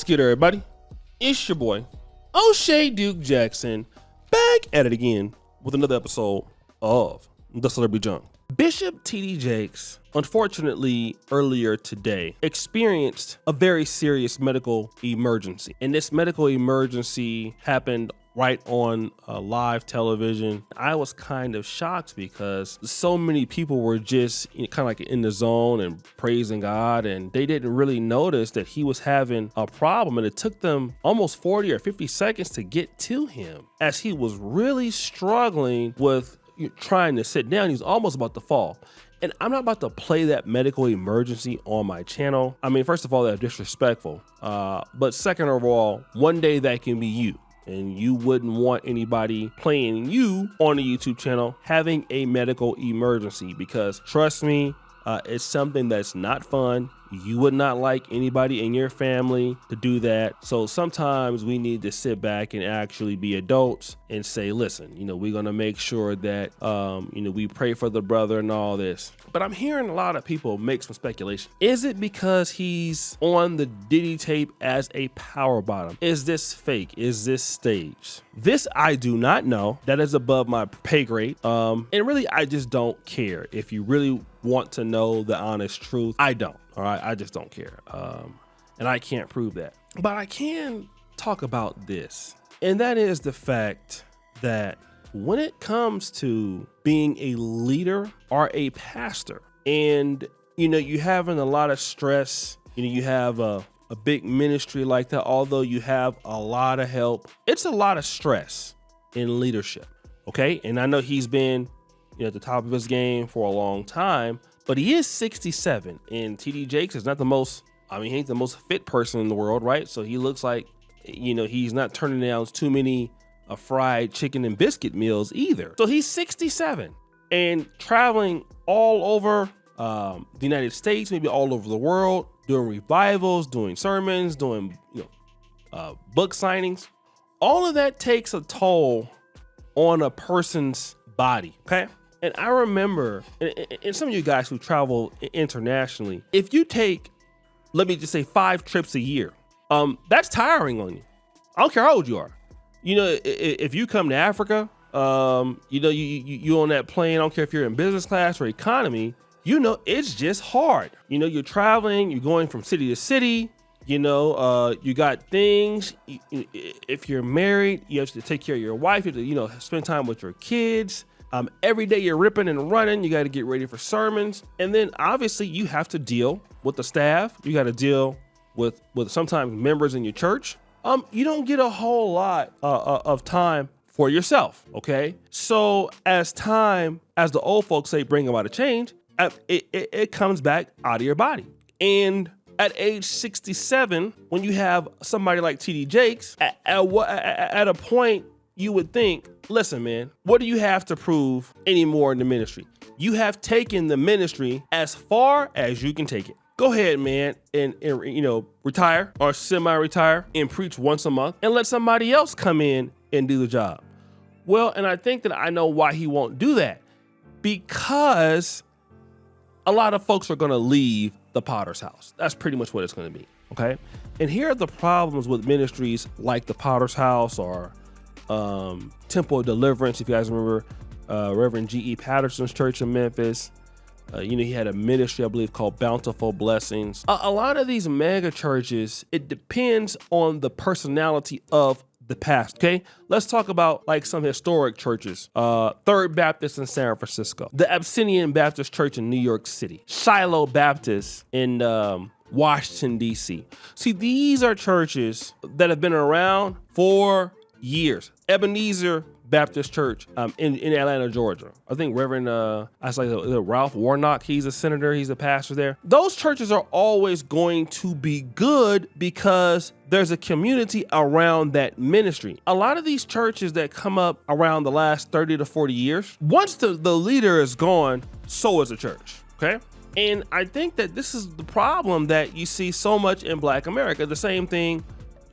What's good, everybody? It's your boy, O'Shea Duke Jackson, back at it again with another episode of The Celebrity Junk. Bishop T.D. Jakes, unfortunately, earlier today, experienced a very serious medical emergency. And this medical emergency happened right on live television. I was kind of shocked because so many people were just kind of like in the zone and praising God, and they didn't really notice that he was having a problem, and it took them almost 40 or 50 seconds to get to him as he was really struggling with trying to sit down. He was almost about to fall. And I'm not about to play that medical emergency on my channel. I mean, first of all, that's disrespectful. But second of all, one day that can be you. And you wouldn't want anybody playing you on a YouTube channel having a medical emergency, because trust me, it's something that's not fun. You would not like anybody in your family to do that. So sometimes we need to sit back and actually be adults and say, listen, we're going to make sure that, we pray for the brother and all this. But I'm hearing a lot of people make some speculation. Is it because he's on the Diddy tape as a power bottom? Is this fake? Is this staged? This I do not know. That is above my pay grade. And really, I just don't care. If you really want to know the honest truth, I don't. All right, I just don't care. And I can't prove that. But I can talk about this. And that is the fact that when it comes to being a leader or a pastor, and you having a lot of stress, you have a big ministry like that, although you have a lot of help, it's a lot of stress in leadership. Okay. And I know he's been at the top of his game for a long time, but he is 67, and T.D. Jakes is not the most, he ain't the most fit person in the world, right? So he looks like, he's not turning down too many fried chicken and biscuit meals either. So he's 67 and traveling all over the United States, maybe all over the world, doing revivals, doing sermons, doing book signings. All of that takes a toll on a person's body, okay? And I remember, and some of you guys who travel internationally, if you take, let me just say 5 trips a year, that's tiring on you. I don't care how old you are. If you come to Africa, you on that plane, I don't care if you're in business class or economy, it's just hard. You're traveling, you're going from city to city, you got things. If you're married, you have to take care of your wife, you have to, spend time with your kids. Every day you're ripping and running, you got to get ready for sermons. And then obviously you have to deal with the staff. You got to deal with sometimes members in your church. You don't get a whole lot of time for yourself. Okay. So as the old folks say, bring about a change, it comes back out of your body. And at age 67, when you have somebody like T.D. Jakes, at a point, you would think, listen, man, what do you have to prove anymore in the ministry? You have taken the ministry as far as you can take it. Go ahead, man, and retire or semi-retire and preach once a month and let somebody else come in and do the job. Well, and I think that I know why he won't do that, because a lot of folks are going to leave the Potter's house. That's pretty much what it's going to be. Okay. And here are the problems with ministries like the Potter's house or Temple of Deliverance. If you guys remember Reverend G.E. Patterson's church in Memphis, he had a ministry, I believe, called Bountiful Blessings. A lot of these mega churches, it depends on the personality of the pastor. Okay, let's talk about like some historic churches. Third Baptist in San Francisco, the Abyssinian Baptist Church in New York City, Shiloh Baptist in Washington, D.C. See, these are churches that have been around for years. Ebenezer Baptist Church in Atlanta, Georgia. I think Reverend Ralph Warnock, he's a senator, he's a pastor there. Those churches are always going to be good because there's a community around that ministry. A lot of these churches that come up around the last 30 to 40 years, once the leader is gone, so is the church, okay? And I think that this is the problem that you see so much in Black America. The same thing,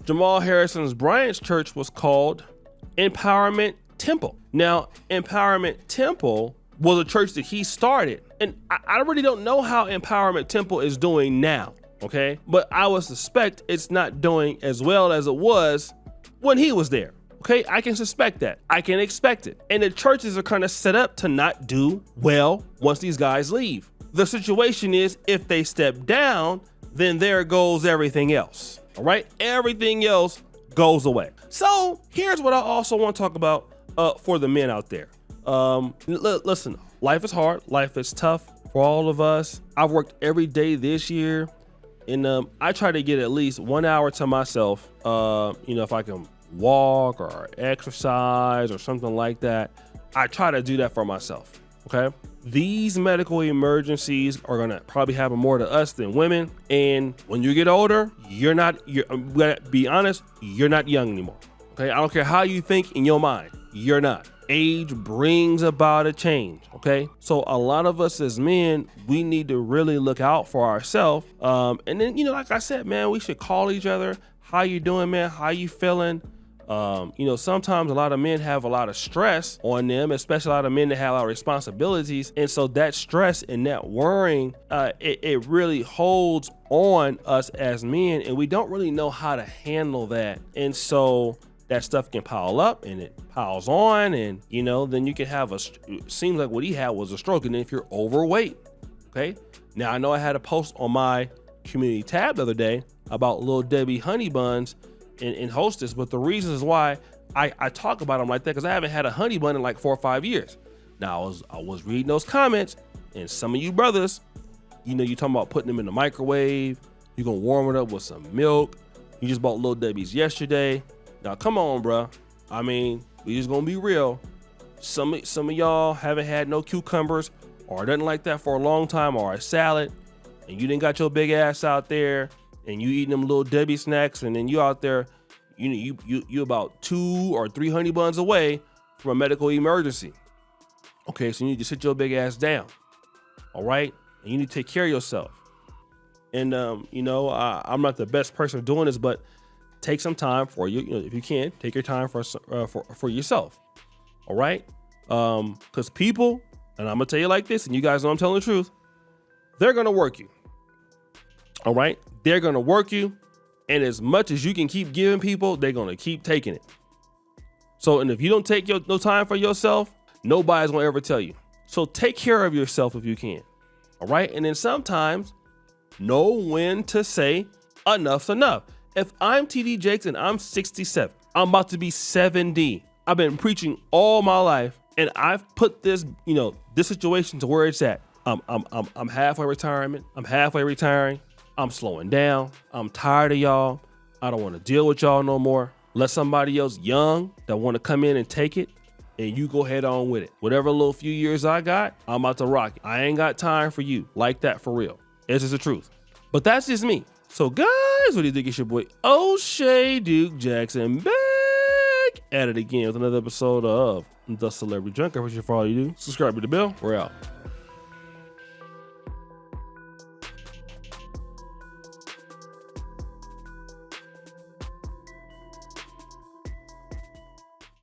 Jamal Harrison's Bryant's church was called Empowerment Temple. Now, Empowerment Temple was a church that he started, and I really don't know how Empowerment Temple is doing now. okay? But I would suspect it's not doing as well as it was when he was there. Okay, I can suspect that. I can expect it. And the churches are kind of set up to not do well once these guys leave. The situation is if they step down, then there goes everything else. All right, everything else goes away. So here's what I also want to talk about for the men out there. Listen, life is hard. Life is tough for all of us. I've worked every day this year, and I try to get at least 1 hour to myself. If I can walk or exercise or something like that, I try to do that for myself. Okay, these medical emergencies are gonna probably happen more to us than women, and when you get older, I'm gonna be honest, you're not young anymore. Okay, I don't care how you think in your mind, you're not. Age brings about a change. Okay, so a lot of us as men, we need to really look out for ourselves, and then like I said, man, we should call each other. How you doing, man? How you feeling? Sometimes a lot of men have a lot of stress on them, especially a lot of men that have a lot of responsibilities. And so that stress and that worrying, it really holds on us as men, and we don't really know how to handle that. And so that stuff can pile up and it piles on, and then you can have it seems like what he had was a stroke. And then if you're overweight, okay. Now I know I had a post on my community tab the other day about Lil Debbie honey buns and Hostess, but the reasons why I talk about them like that, because I haven't had a honey bun in like 4 or 5 years. Now I was reading those comments, and some of you brothers, you talking about putting them in the microwave, you're gonna warm it up with some milk. You just bought Lil Debbie's yesterday. Now come on, bruh. I mean, we just gonna be real. Some of y'all haven't had no cucumbers or nothing like that for a long time, or a salad, and you didn't got your big ass out there and you eating them Lil Debbie snacks, and then you out there, you about 2 or 3 honey buns away from a medical emergency. Okay, so you need to sit your big ass down. All right, and you need to take care of yourself. And I'm not the best person doing this, but take some time for you. If you can, take your time for yourself. All right, because people, and I'm gonna tell you like this, and you guys know I'm telling the truth, they're gonna work you. All right, they're gonna work you, and as much as you can keep giving people, they're gonna keep taking it. So, and if you don't take no time for yourself, nobody's gonna ever tell you. So take care of yourself if you can. All right, and then sometimes know when to say enough's enough. If I'm TD Jakes and I'm 67, I'm about to be 70. I've been preaching all my life, and I've put this situation to where it's at. I'm halfway retirement. I'm halfway retiring. I'm slowing down. I'm tired of y'all. I don't want to deal with y'all no more. Let somebody else young that want to come in and take it, and you go head on with it. Whatever little few years I got, I'm about to rock it. I ain't got time for you like that, for real. It's just the truth. But that's just me. So guys, what do you think? It's your boy O'Shea Duke Jackson, back at it again with another episode of The Celebrity Junkie. For all you do, subscribe to the bell. We're out.